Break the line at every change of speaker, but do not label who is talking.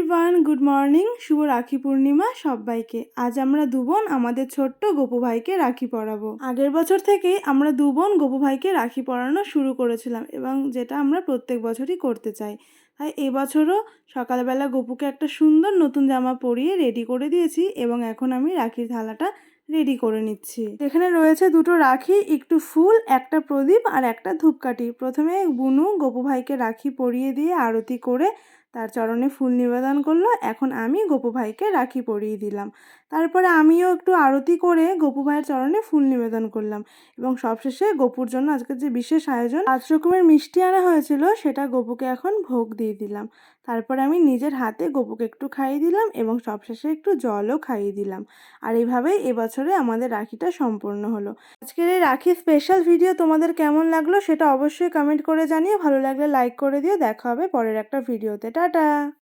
Everyone, good morning. শুভ রাখি পূর্ণিমা সবাইকে। আজ আমরা দু বোন আমাদের ছোট্ট গোপু ভাইকে রাখি পরাবো। আগের বছর থেকেই আমরা দু বোন গোপু ভাইকে রাখি পরানো শুরু করেছিলাম এবং যেটা আমরা প্রত্যেক বছরই করতে চাই। তাই এবছরও সকালবেলা গোপুকে একটা সুন্দর নতুন জামা পরিয়ে রেডি করে দিয়েছি এবং এখন আমি রাখির থালাটা রেডি করে নিচ্ছি। এখানে রয়েছে দুটো রাখি, একটু ফুল, একটা প্রদীপ আর একটা ধূপকাঠি। প্রথমে বুনু গোপু ভাইকে রাখি পরিয়ে দিয়ে আরতি করে তার চরণে ফুল নিবেদন করলো। এখন আমি গোপু ভাইকে রাখি পরিয়ে দিলাম। তারপরে আমিও একটু আরতি করে গোপু ভাইয়ের চরণে ফুল নিবেদন করলাম এবং সবশেষে গোপুর জন্য আজকের যে বিশেষ আয়োজন 5 রকমের মিষ্টি আনা হয়েছিল সেটা গোপুকে এখন ভোগ দিয়ে দিলাম। তারপরে আমি নিজের হাতে গোপুকে একটু খাইয়ে দিলাম এবং সবশেষে একটু জলও খাইয়ে দিলাম। আর এইভাবেই এবছরে আমাদের রাখিটা সম্পূর্ণ হলো। আজকের এই রাখি স্পেশাল ভিডিও তোমাদের কেমন লাগলো সেটা অবশ্যই কমেন্ট করে জানিও। ভালো লাগলে লাইক করে দিও। দেখা হবে পরের একটা ভিডিওতে। টাটা।